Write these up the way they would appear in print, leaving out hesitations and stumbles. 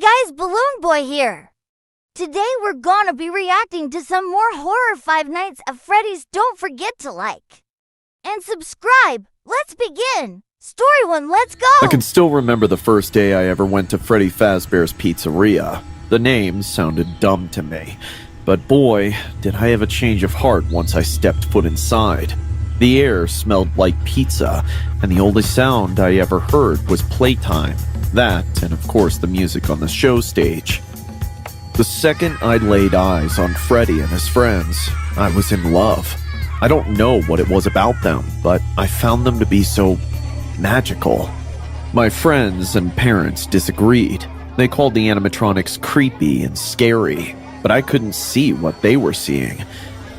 guys, Balloon Boy here. Today we're gonna be reacting to some more horror Five Nights at Freddy's. Don't forget to like and subscribe. Let's begin. Story 1, let's go! I can still remember the first day I ever went to Freddy Fazbear's Pizzeria. The name sounded dumb to me, but boy, did I have a change of heart once I stepped foot inside. The air smelled like pizza, and the only sound I ever heard was playtime. That, and of course the music on the show stage. The second I laid eyes on Freddy and his friends, I was in love. I don't know what it was about them, but I found them to be so magical. My friends and parents disagreed. They called the animatronics creepy and scary, but I couldn't see what they were seeing.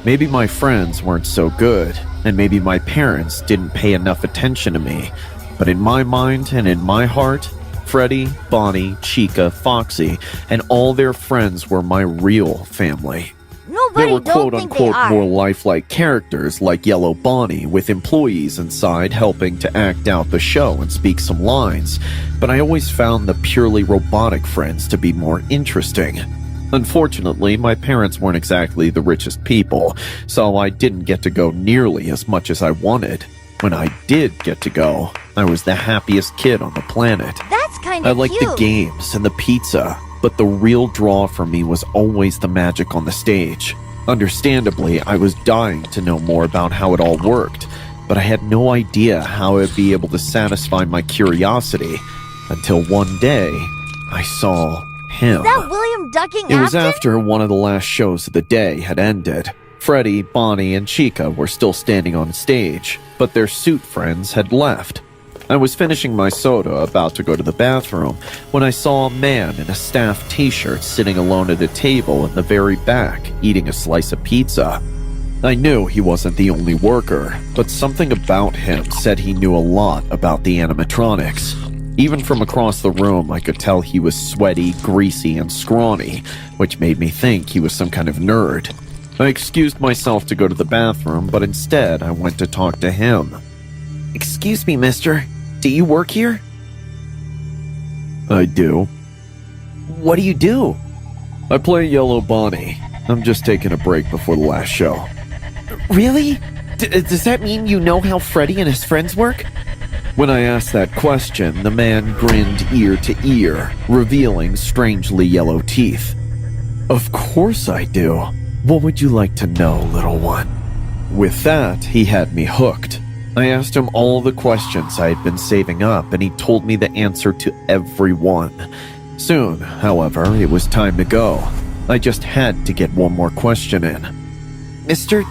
Maybe my friends weren't so good, and maybe my parents didn't pay enough attention to me. But in my mind and in my heart, Freddy, Bonnie, Chica, Foxy, and all their friends were my real family. Nobody They were don't think quote-unquote they are. more lifelike characters like Yellow Bonnie, with employees inside helping to act out the show and speak some lines, but I always found the purely robotic friends to be more interesting. Unfortunately, my parents weren't exactly the richest people, so I didn't get to go nearly as much as I wanted. When I did get to go, I was the happiest kid on the planet. That's kind I of liked the games and the pizza, but the real draw for me was always the magic on the stage. Understandably, I was dying to know more about how it all worked, but I had no idea how I'd be able to satisfy my curiosity until one day I saw him. Is that William Ducking It was Afton? after one of the last shows of the day had ended. Freddy, Bonnie, and Chica were still standing on stage, but their suit friends had left. I was finishing my soda, about to go to the bathroom, when I saw a man in a staff t-shirt sitting alone at a table in the very back, eating a slice of pizza. I knew he wasn't the only worker, but something about him said he knew a lot about the animatronics. Even from across the room, I could tell he was sweaty, greasy, and scrawny, which made me think he was some kind of nerd. I excused myself to go to the bathroom, but instead I went to talk to him. "Excuse me, mister. Do you work here?" "I do." "What do you do?" "I play Yellow Bonnie. I'm just taking a break before the last show." "Really? Does that mean you know how Freddy and his friends work?" When I asked that question, the man grinned ear to ear, revealing strangely yellow teeth. "Of course I do. What would you like to know, little one?" With that, he had me hooked. I asked him all the questions I had been saving up, and he told me the answer to every one. Soon, however, it was time to go. I just had to get one more question in. "Mister,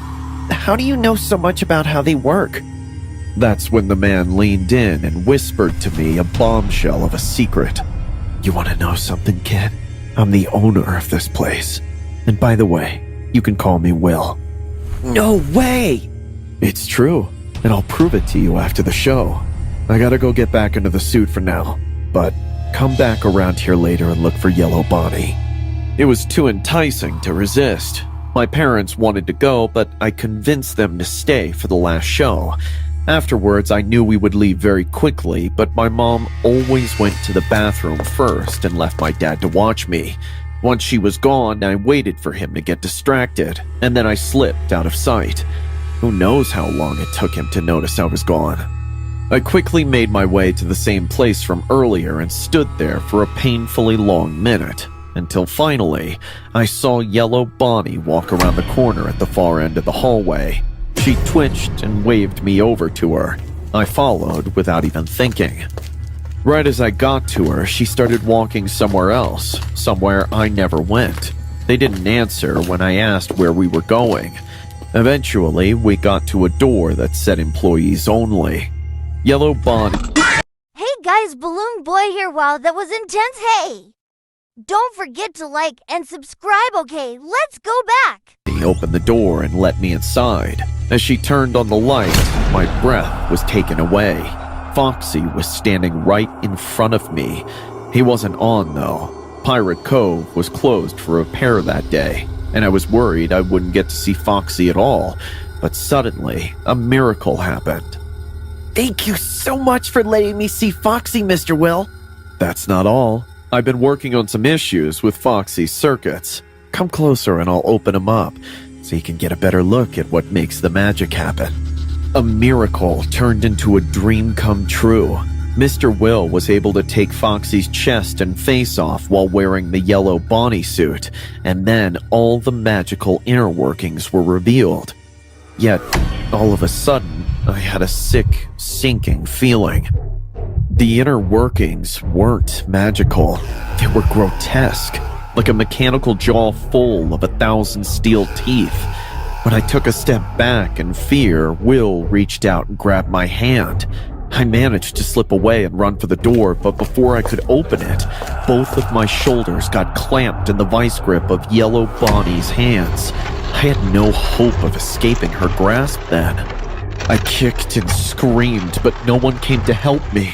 how do you know so much about how they work?" That's when the man leaned in and whispered to me a bombshell of a secret. "You want to know something, kid? I'm the owner of this place. And by the way, you can call me Will." "No way!" "It's true. And I'll prove it to you after the show. I gotta go get back into the suit for now, but come back around here later and look for Yellow Bonnie." It was too enticing to resist. My parents wanted to go, but I convinced them to stay for the last show. Afterwards, I knew we would leave very quickly, but my mom always went to the bathroom first and left my dad to watch me. Once she was gone, I waited for him to get distracted, and then I slipped out of sight. Who knows how long it took him to notice I was gone. I quickly made my way to the same place from earlier and stood there for a painfully long minute, until finally, I saw Yellow Bonnie walk around the corner at the far end of the hallway. She twitched and waved me over to her. I followed without even thinking. Right as I got to her, she started walking somewhere else, somewhere I never went. They didn't answer when I asked where we were going. Eventually, we got to a door that said employees only. Yellow Bonnie. Hey guys, Balloon Boy here. Wow, that was intense. Hey! Don't forget to like and subscribe, okay? Let's go back! He opened the door and let me inside. As she turned on the light, my breath was taken away. Foxy was standing right in front of me. He wasn't on, though. Pirate Cove was closed for repair that day, and I was worried I wouldn't get to see Foxy at all. But suddenly, a miracle happened. "Thank you so much for letting me see Foxy, Mr. Will." "That's not all. I've been working on some issues with Foxy's circuits. Come closer and I'll open them up so you can get a better look at what makes the magic happen. A miracle turned into a dream come true. Mr. Will was able to take Foxy's chest and face off while wearing the yellow Bonnie suit, and then all the magical inner workings were revealed. Yet, all of a sudden, I had a sick, sinking feeling. The inner workings weren't magical. They were grotesque, like a mechanical jaw full of 1,000 steel teeth. When I took a step back in fear, Will reached out and grabbed my hand. I managed to slip away and run for the door, but before I could open it, both of my shoulders got clamped in the vice grip of Yellow Bonnie's hands. I had no hope of escaping her grasp then. I kicked and screamed, but no one came to help me,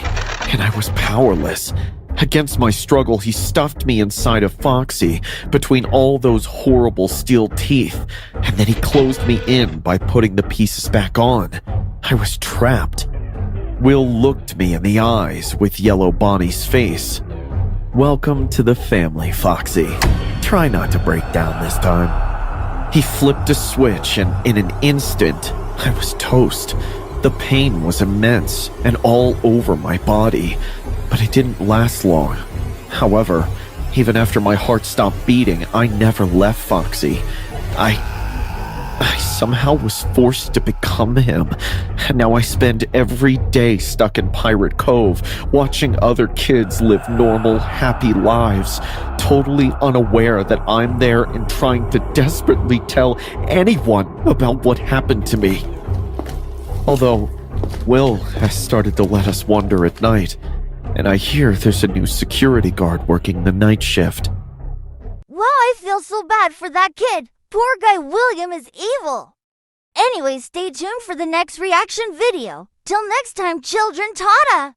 and I was powerless. Against my struggle, he stuffed me inside of Foxy, between all those horrible steel teeth, and then he closed me in by putting the pieces back on. I was trapped. Will looked me in the eyes with Yellow Bonnie's face. "Welcome to the family, Foxy. Try not to break down this time." He flipped a switch, and in an instant, I was toast. The pain was immense and all over my body, but it didn't last long. However, even after my heart stopped beating, I never left Foxy. I somehow was forced to become him, and now I spend every day stuck in Pirate Cove, watching other kids live normal, happy lives, totally unaware that I'm there and trying to desperately tell anyone about what happened to me. Although, Will has started to let us wander at night, and I hear there's a new security guard working the night shift. Well, I feel so bad for that kid. Poor guy William is evil. Anyway, stay tuned for the next reaction video. Till next time, children, Tata!